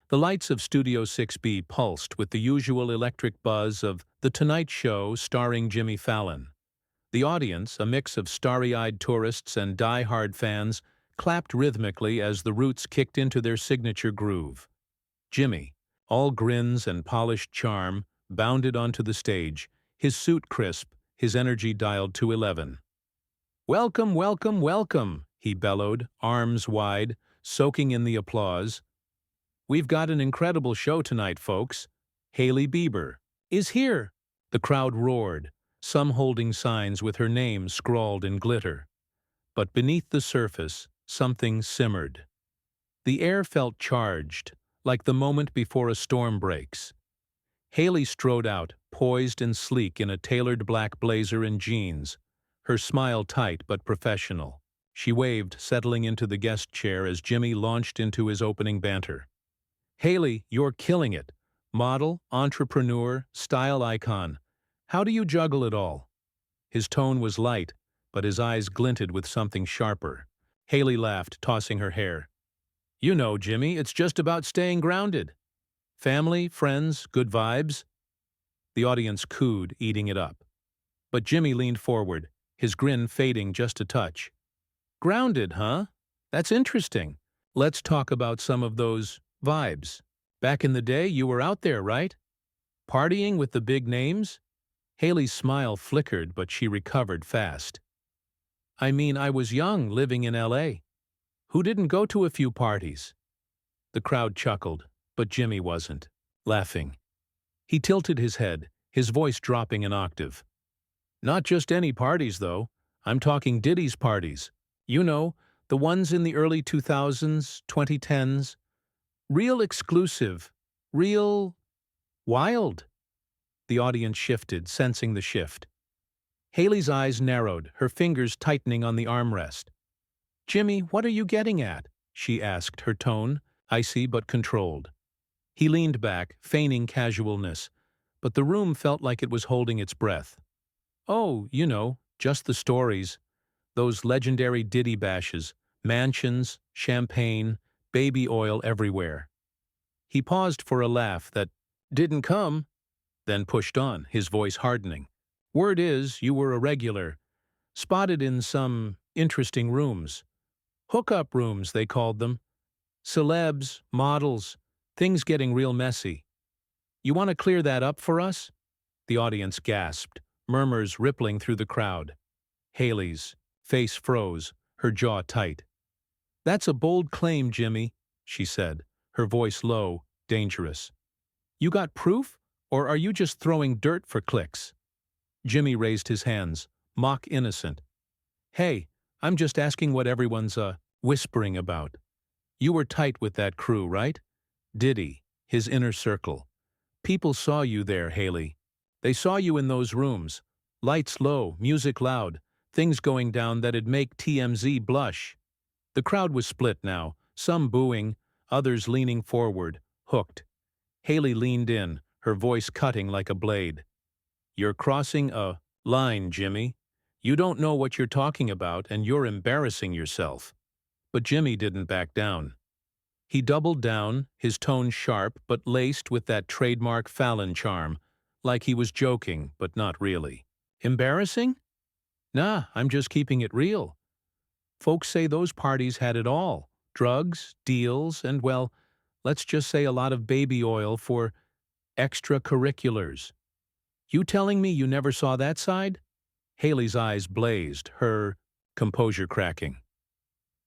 The lights of Studio 6B pulsed with the usual electric buzz of The Tonight Show starring Jimmy Fallon. The audience, a mix of starry-eyed tourists and die-hard fans, clapped rhythmically as the Roots kicked into their signature groove. Jimmy, all grins and polished charm, bounded onto the stage, his suit crisp, his energy dialed to 11. "Welcome, welcome, welcome," he bellowed, arms wide, soaking in the applause. "We've got an incredible show tonight, folks. Hailey Bieber is here." The crowd roared, some holding signs with her name scrawled in glitter. But beneath the surface, something simmered. The air felt charged, like the moment before a storm breaks. Hailey strode out, poised and sleek in a tailored black blazer and jeans, her smile tight but professional. She waved, settling into the guest chair as Jimmy launched into his opening banter. "Hailey, you're killing it. Model, entrepreneur, style icon. How do you juggle it all?" His tone was light, but his eyes glinted with something sharper. Hailey laughed, tossing her hair. "You know, Jimmy, it's just about staying grounded. Family, friends, good vibes." The audience cooed, eating it up. But Jimmy leaned forward, his grin fading just a touch. "Grounded, huh? That's interesting. Let's talk about some of those vibes. Back in the day, you were out there, right? Partying with the big names?" Hailey's smile flickered, but she recovered fast. "I mean, I was young, living in L.A. Who didn't go to a few parties?" The crowd chuckled, but Jimmy wasn't, laughing. He tilted his head, his voice dropping an octave. "Not just any parties, though. I'm talking Diddy's parties. You know, the ones in the early 2000s, 2010s. Real exclusive. Real wild." The audience shifted, sensing the shift. Hailey's eyes narrowed, her fingers tightening on the armrest. "Jimmy, what are you getting at?" she asked, her tone icy but controlled. He leaned back, feigning casualness, but the room felt like it was holding its breath. "Oh, you know, just the stories. Those legendary Diddy bashes, mansions, champagne, baby oil everywhere." He paused for a laugh that didn't come, then pushed on, his voice hardening. "Word is, you were a regular. Spotted in some interesting rooms. Hookup rooms, they called them. Celebs, models, things getting real messy. You want to clear that up for us?" The audience gasped, murmurs rippling through the crowd. Hailey's face froze, her jaw tight. "That's a bold claim, Jimmy," she said, her voice low, dangerous. "You got proof, or are you just throwing dirt for clicks?" Jimmy raised his hands, mock innocent. "Hey, I'm just asking what everyone's, whispering about. You were tight with that crew, right? Diddy, his inner circle. People saw you there, Hailey. They saw you in those rooms. Lights low, music loud, things going down that'd make TMZ blush." The crowd was split now, some booing, others leaning forward, hooked. Hailey leaned in, her voice cutting like a blade. "You're crossing a line, Jimmy. You don't know what you're talking about, and you're embarrassing yourself." But Jimmy didn't back down. He doubled down, his tone sharp but laced with that trademark Fallon charm, like he was joking, but not really. "Embarrassing? Nah, I'm just keeping it real. Folks say those parties had it all. Drugs, deals, and, well, let's just say a lot of baby oil for extracurriculars. You telling me you never saw that side?" Hailey's eyes blazed, her composure cracking.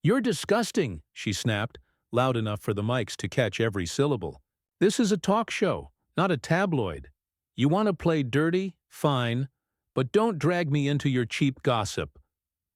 "You're disgusting," she snapped, loud enough for the mics to catch every syllable. "This is a talk show, not a tabloid. You want to play dirty? Fine. But don't drag me into your cheap gossip."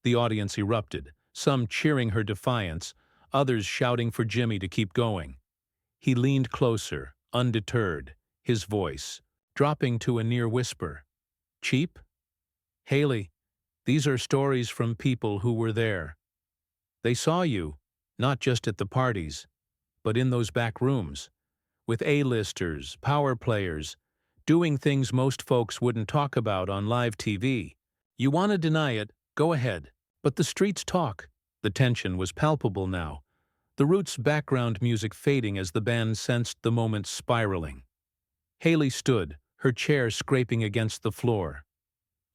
The audience erupted, some cheering her defiance, others shouting for Jimmy to keep going. He leaned closer, undeterred, his voice dropping to a near whisper. "Cheap? Hailey, these are stories from people who were there. They saw you, not just at the parties, but in those back rooms, with A-listers, power players, doing things most folks wouldn't talk about on live TV. You want to deny it, go ahead. But the streets talk." The tension was palpable now. the Roots' background music fading as the band sensed the moment spiraling. Hailey stood, her chair scraping against the floor.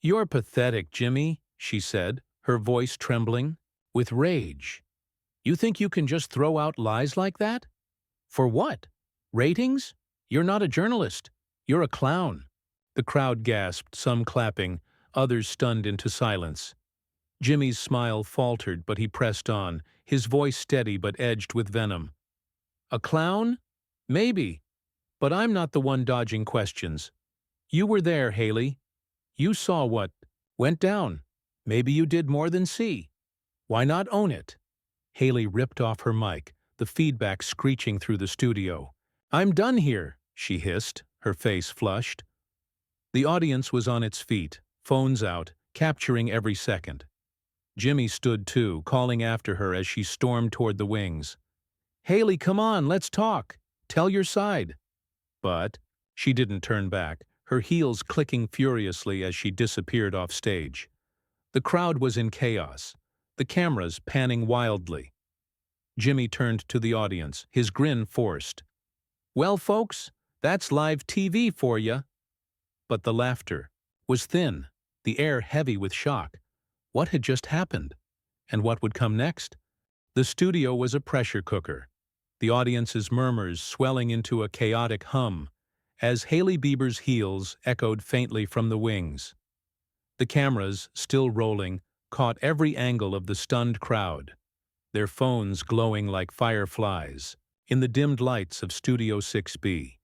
"You're pathetic, Jimmy," she said, her voice trembling with rage. "You think you can just throw out lies like that? For what? Ratings? You're not a journalist. You're a clown." The crowd gasped, some clapping, others stunned into silence. Jimmy's smile faltered, but he pressed on, his voice steady but edged with venom. "A clown? Maybe. But I'm not the one dodging questions. You were there, Hailey. You saw what went down. Maybe you did more than see. Why not own it?" Hailey ripped off her mic, the feedback screeching through the studio. "I'm done here," she hissed, her face flushed. The audience was on its feet, phones out, capturing every second. Jimmy stood too, calling after her as she stormed toward the wings. "Hailey, come on, let's talk. Tell your side." But she didn't turn back, her heels clicking furiously as she disappeared off stage. The crowd was in chaos, the cameras panning wildly. Jimmy turned to the audience, his grin forced. "Well, folks, that's live TV for ya." But the laughter was thin, the air heavy with shock. What had just happened? And what would come next? The studio was a pressure cooker, the audience's murmurs swelling into a chaotic hum, as Hailey Bieber's heels echoed faintly from the wings. The cameras, still rolling, caught every angle of the stunned crowd, their phones glowing like fireflies in the dimmed lights of Studio 6B.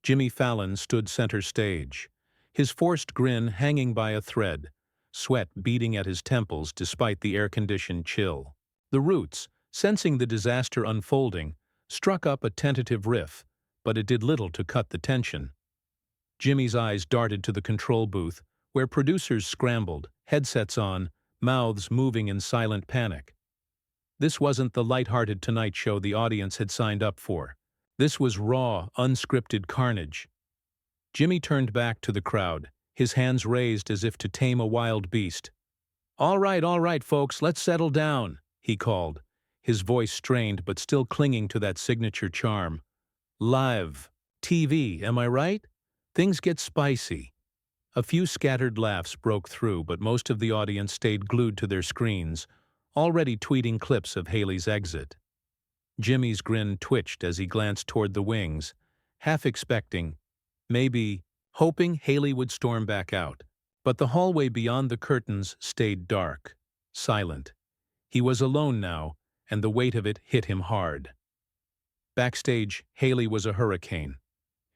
Jimmy Fallon stood center stage, his forced grin hanging by a thread, sweat beading at his temples despite the air-conditioned chill. The Roots, sensing the disaster unfolding, struck up a tentative riff, but it did little to cut the tension. Jimmy's eyes darted to the control booth, where producers scrambled, headsets on, mouths moving in silent panic. This wasn't the light-hearted Tonight Show the audience had signed up for. This was raw, unscripted carnage. Jimmy turned back to the crowd, his hands raised as if to tame a wild beast. All right, folks, let's settle down," he called, his voice strained but still clinging to that signature charm. "Live. TV, am I right? Things get spicy." A few scattered laughs broke through, but most of the audience stayed glued to their screens, already tweeting clips of Hailey's exit. Jimmy's grin twitched as he glanced toward the wings, half expecting, maybe hoping Hailey would storm back out. But the hallway beyond the curtains stayed dark, silent. He was alone now, and the weight of it hit him hard. Backstage, Hailey was a hurricane.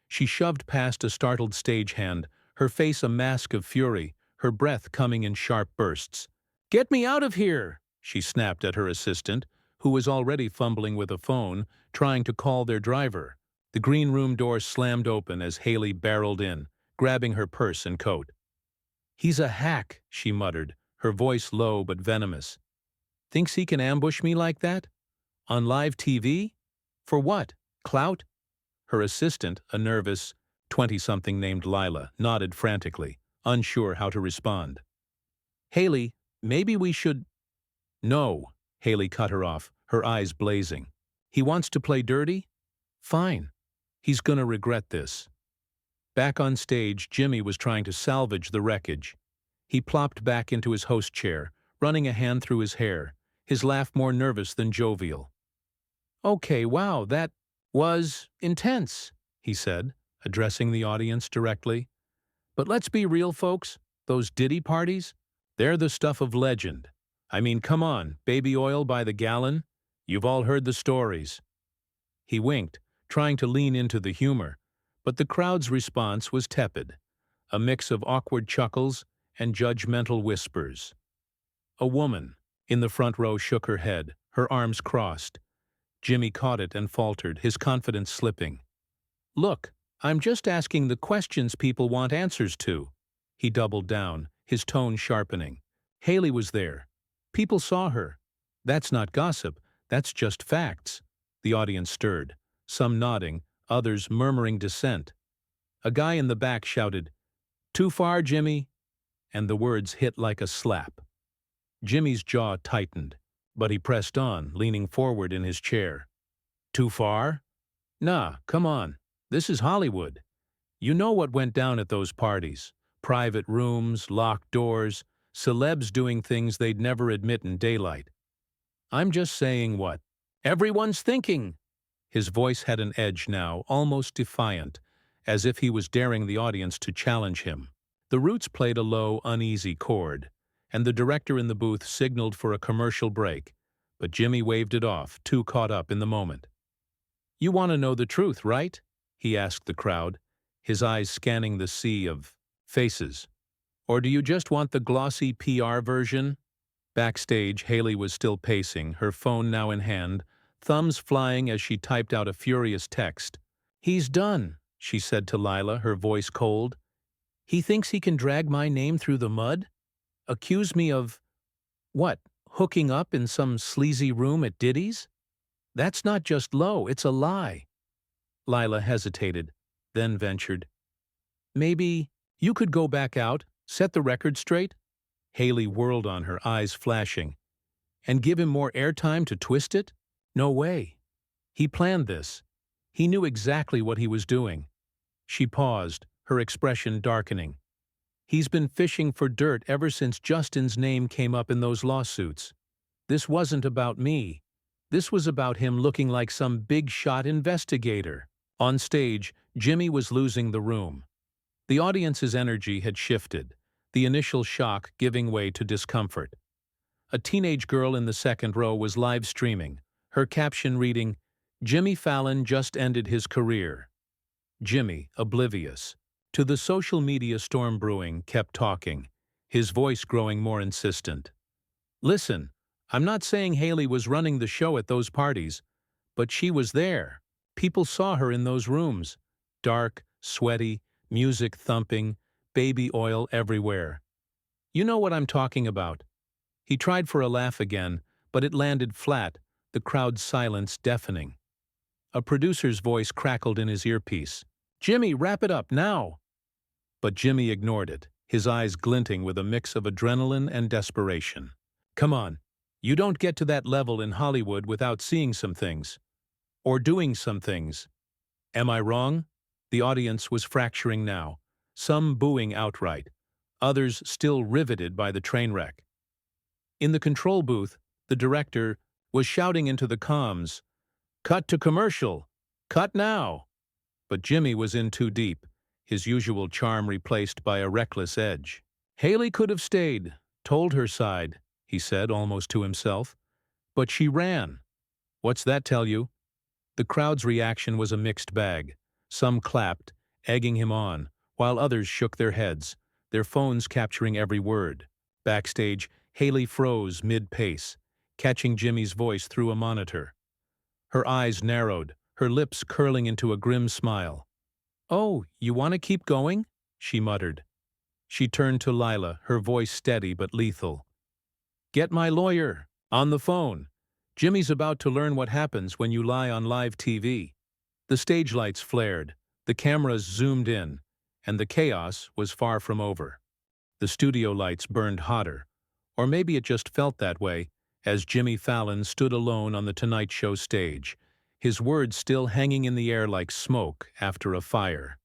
She shoved past a startled stagehand, her face a mask of fury, her breath coming in sharp bursts. "Get me out of here!" she snapped at her assistant, who was already fumbling with a phone, trying to call their driver. The green room door slammed open as Hailey barreled in, grabbing her purse and coat. "He's a hack," she muttered, her voice low but venomous. "Thinks he can ambush me like that? On live TV? For what? Clout?" Her assistant, a nervous 20-something named Lila, nodded frantically, unsure how to respond. "Hailey, maybe we should—" "No," Hailey cut her off, her eyes blazing. "He wants to play dirty? Fine. He's gonna regret this." Back on stage, Jimmy was trying to salvage the wreckage. He plopped back into his host chair, running a hand through his hair, his laugh more nervous than jovial. "Okay, wow, that was intense," he said, addressing the audience directly. "But let's be real, folks. Those Diddy parties? They're the stuff of legend. I mean, come on, baby oil by the gallon? You've all heard the stories." He winked, trying to lean into the humor, but the crowd's response was tepid, a mix of awkward chuckles and judgmental whispers. A woman in the front row shook her head, her arms crossed. Jimmy caught it and faltered, his confidence slipping. "Look, I'm just asking the questions people want answers to." He doubled down, his tone sharpening. Hailey was there. People saw her. That's not gossip, that's just facts. The audience stirred, some nodding, others murmuring dissent. A guy in the back shouted, "Too far, Jimmy," and the words hit like a slap. Jimmy's jaw tightened. But he pressed on, leaning forward in his chair. Too far? Nah, come on. This is Hollywood. You know what went down at those parties. Private rooms, locked doors, celebs doing things they'd never admit in daylight. I'm just saying what everyone's thinking. His voice had an edge now, almost defiant, as if he was daring the audience to challenge him. The Roots played a low, uneasy chord, and the director in the booth signaled for a commercial break, but Jimmy waved it off, too caught up in the moment. You want to know the truth, right? He asked the crowd, his eyes scanning the sea of faces. Or do you just want the glossy PR version? Backstage, Hailey was still pacing, her phone now in hand, thumbs flying as she typed out a furious text. He's done, she said to Lila, her voice cold. He thinks he can drag my name through the mud? Accuse me of, what, hooking up in some sleazy room at Diddy's? That's not just low, it's a lie. Lila hesitated, then ventured. Maybe you could go back out, set the record straight? Hailey whirled on her, eyes flashing. And give him more airtime to twist it? No way. He planned this. He knew exactly what he was doing. She paused, her expression darkening. He's been fishing for dirt ever since Justin's name came up in those lawsuits. This wasn't about me. This was about him looking like some big-shot investigator. On stage, Jimmy was losing the room. The audience's energy had shifted, the initial shock giving way to discomfort. A teenage girl in the second row was live streaming, her caption reading, "Jimmy Fallon just ended his career." Jimmy, oblivious to the social media storm brewing, kept talking, his voice growing more insistent. Listen, I'm not saying Hailey was running the show at those parties, but she was there. People saw her in those rooms. Dark, sweaty, music thumping, baby oil everywhere. You know what I'm talking about. He tried for a laugh again, but it landed flat, the crowd's silence deafening. A producer's voice crackled in his earpiece. Jimmy, wrap it up, now! But Jimmy ignored it, his eyes glinting with a mix of adrenaline and desperation. Come on, you don't get to that level in Hollywood without seeing some things. Or doing some things. Am I wrong? The audience was fracturing now, some booing outright, others still riveted by the train wreck. In the control booth, the director was shouting into the comms, "Cut to commercial! Cut now!" But Jimmy was in too deep, his usual charm replaced by a reckless edge. Hailey could have stayed, told her side, he said almost to himself. But she ran. What's that tell you? The crowd's reaction was a mixed bag. Some clapped, egging him on, while others shook their heads, their phones capturing every word. Backstage, Hailey froze mid-pace, catching Jimmy's voice through a monitor. Her eyes narrowed, her lips curling into a grim smile. "Oh, you want to keep going?" she muttered. She turned to Lila, her voice steady but lethal. "Get my lawyer. On the phone. Jimmy's about to learn what happens when you lie on live TV." The stage lights flared, the cameras zoomed in, and the chaos was far from over. The studio lights burned hotter, or maybe it just felt that way, as Jimmy Fallon stood alone on the Tonight Show stage, his words still hanging in the air like smoke after a fire.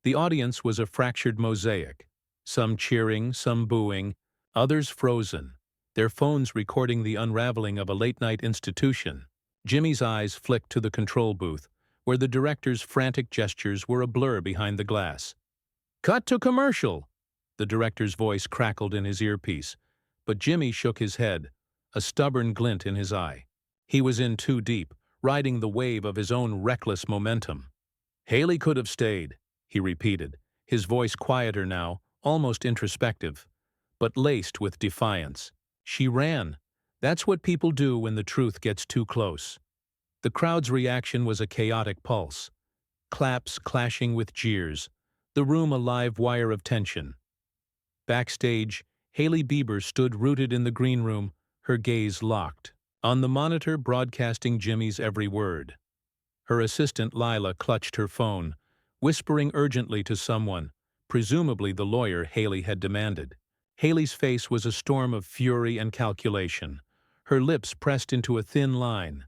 The audience was a fractured mosaic, some cheering, some booing, others frozen, their phones recording the unraveling of a late-night institution. Jimmy's eyes flicked to the control booth, where the director's frantic gestures were a blur behind the glass. "Cut to commercial!" The director's voice crackled in his earpiece, but Jimmy shook his head, a stubborn glint in his eye. He was in too deep, riding the wave of his own reckless momentum. "Hailey could have stayed," he repeated, his voice quieter now, almost introspective, but laced with defiance. "She ran. That's what people do when the truth gets too close." The crowd's reaction was a chaotic pulse, claps clashing with jeers, the room a live wire of tension. Backstage, Hailey Bieber stood rooted in the green room, her gaze locked, on the monitor broadcasting Jimmy's every word. Her assistant Lila clutched her phone, whispering urgently to someone, presumably the lawyer Hailey had demanded. Hailey's face was a storm of fury and calculation, her lips pressed into a thin line.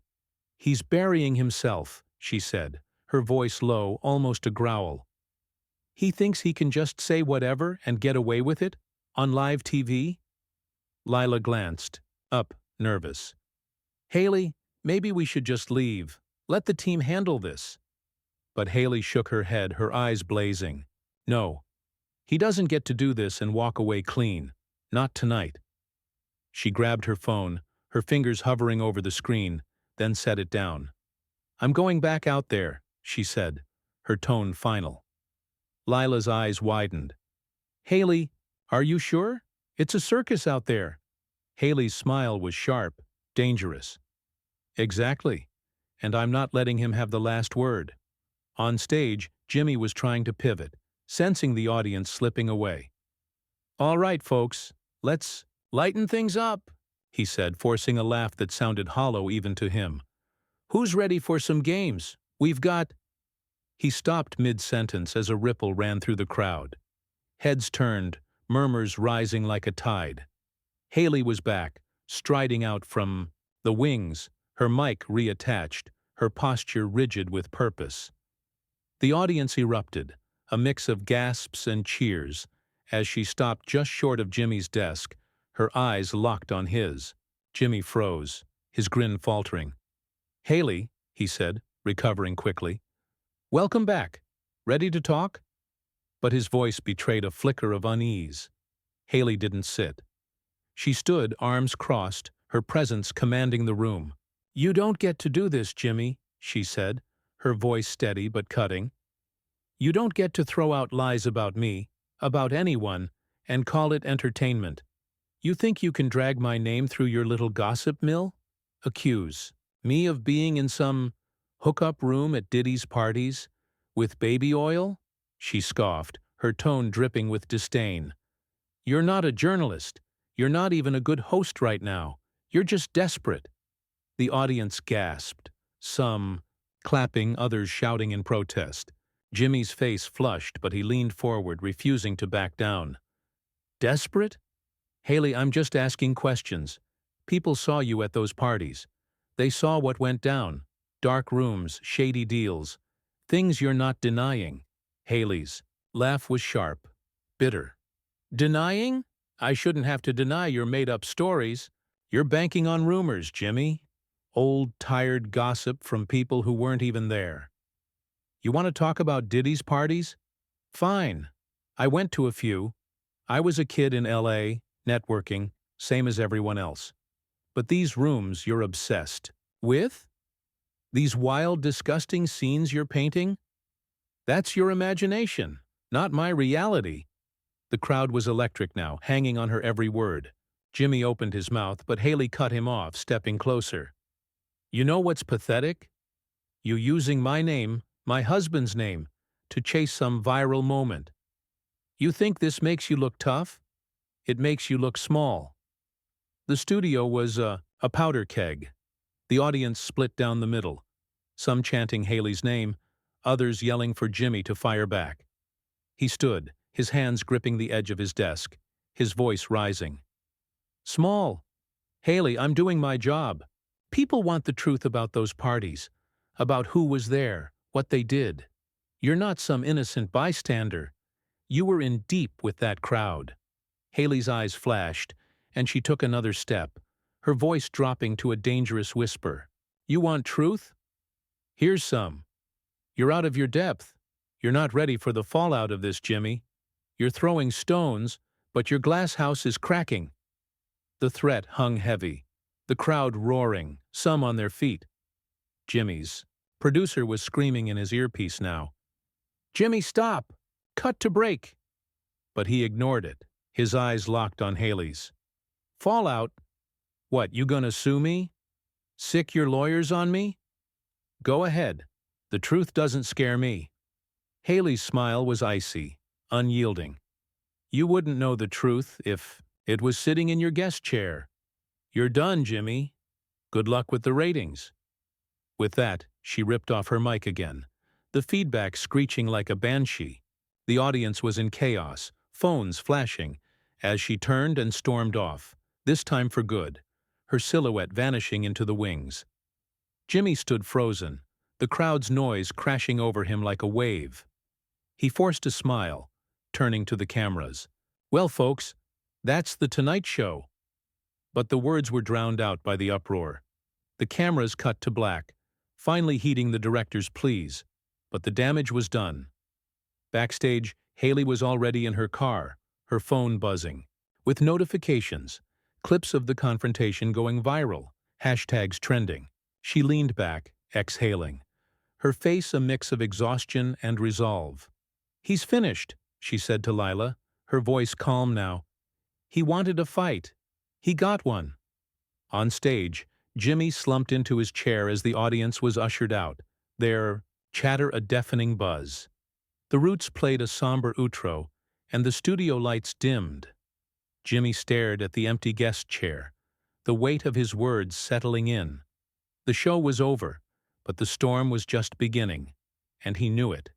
"He's burying himself," she said, her voice low, almost a growl. "He thinks he can just say whatever and get away with it? On live TV?" Lila glanced up, nervous. "Hailey, maybe we should just leave. Let the team handle this." But Hailey shook her head, her eyes blazing. "No. He doesn't get to do this and walk away clean. Not tonight." She grabbed her phone, her fingers hovering over the screen, then set it down. "I'm going back out there," she said, her tone final. Lila's eyes widened. "Hailey, are you sure? It's a circus out there." Hailey's smile was sharp, dangerous. "Exactly. And I'm not letting him have the last word." On stage, Jimmy was trying to pivot, sensing the audience slipping away. "All right, folks, let's lighten things up," he said, forcing a laugh that sounded hollow even to him. "Who's ready for some games? We've got—" He stopped mid-sentence as a ripple ran through the crowd. Heads turned, murmurs rising like a tide. Hailey was back, striding out from the wings, her mic reattached, her posture rigid with purpose. The audience erupted, a mix of gasps and cheers, as she stopped just short of Jimmy's desk, her eyes locked on his. Jimmy froze, his grin faltering. "Hailey," he said, recovering quickly. "Welcome back. Ready to talk?" But his voice betrayed a flicker of unease. Hailey didn't sit. She stood, arms crossed, her presence commanding the room. "You don't get to do this, Jimmy," she said, her voice steady but cutting. "You don't get to throw out lies about me, about anyone, and call it entertainment. You think you can drag my name through your little gossip mill? Accuse me of being in some hookup room at Diddy's parties with baby oil?" She scoffed, her tone dripping with disdain. "You're not a journalist. You're not even a good host right now. You're just desperate." The audience gasped, some clapping, others shouting in protest. Jimmy's face flushed, but he leaned forward, refusing to back down. "Desperate? Hailey, I'm just asking questions. People saw you at those parties. They saw what went down. Dark rooms, shady deals. Things you're not denying." Hailey's laugh was sharp, bitter. "Denying? I shouldn't have to deny your made-up stories. You're banking on rumors, Jimmy. Old, tired gossip from people who weren't even there. You want to talk about Diddy's parties? Fine. I went to a few. I was a kid in LA, networking, same as everyone else. But these rooms you're obsessed with? These wild, disgusting scenes you're painting? That's your imagination, not my reality." The crowd was electric now, hanging on her every word. Jimmy opened his mouth, but Hailey cut him off, stepping closer. "You know what's pathetic? You using my name, my husband's name, to chase some viral moment. You think this makes you look tough? It makes you look small." The studio was a powder keg. The audience split down the middle, some chanting Hailey's name, others yelling for Jimmy to fire back. He stood, his hands gripping the edge of his desk, his voice rising. "Small. Hailey, I'm doing my job. People want the truth about those parties, about who was there, what they did. You're not some innocent bystander. You were in deep with that crowd." Hailey's eyes flashed, and she took another step, her voice dropping to a dangerous whisper. "You want truth? Here's some. You're out of your depth. You're not ready for the fallout of this, Jimmy. You're throwing stones, but your glass house is cracking." The threat hung heavy, the crowd roaring, some on their feet. Jimmy's producer was screaming in his earpiece now. "Jimmy, stop! Cut to break!" But he ignored it, his eyes locked on Hailey's. "Fallout? What, you gonna sue me? Sick your lawyers on me? Go ahead. The truth doesn't scare me." Hailey's smile was icy, unyielding. "You wouldn't know the truth if it was sitting in your guest chair. You're done, Jimmy. Good luck with the ratings." With that, she ripped off her mic again, the feedback screeching like a banshee. The audience was in chaos, phones flashing, as she turned and stormed off, this time for good, her silhouette vanishing into the wings. Jimmy stood frozen, the crowd's noise crashing over him like a wave. He forced a smile, turning to the cameras. "Well, folks, that's The Tonight Show." But the words were drowned out by the uproar. The cameras cut to black, finally heeding the director's pleas, but the damage was done. Backstage, Hailey was already in her car, her phone buzzing, with notifications, clips of the confrontation going viral, hashtags trending. She leaned back, exhaling, her face a mix of exhaustion and resolve. "He's finished," she said to Lila, her voice calm now. "He wanted a fight. He got one." On stage, Jimmy slumped into his chair as the audience was ushered out, their chatter a deafening buzz. The Roots played a somber outro, and the studio lights dimmed. Jimmy stared at the empty guest chair, the weight of his words settling in. The show was over, but the storm was just beginning, and he knew it.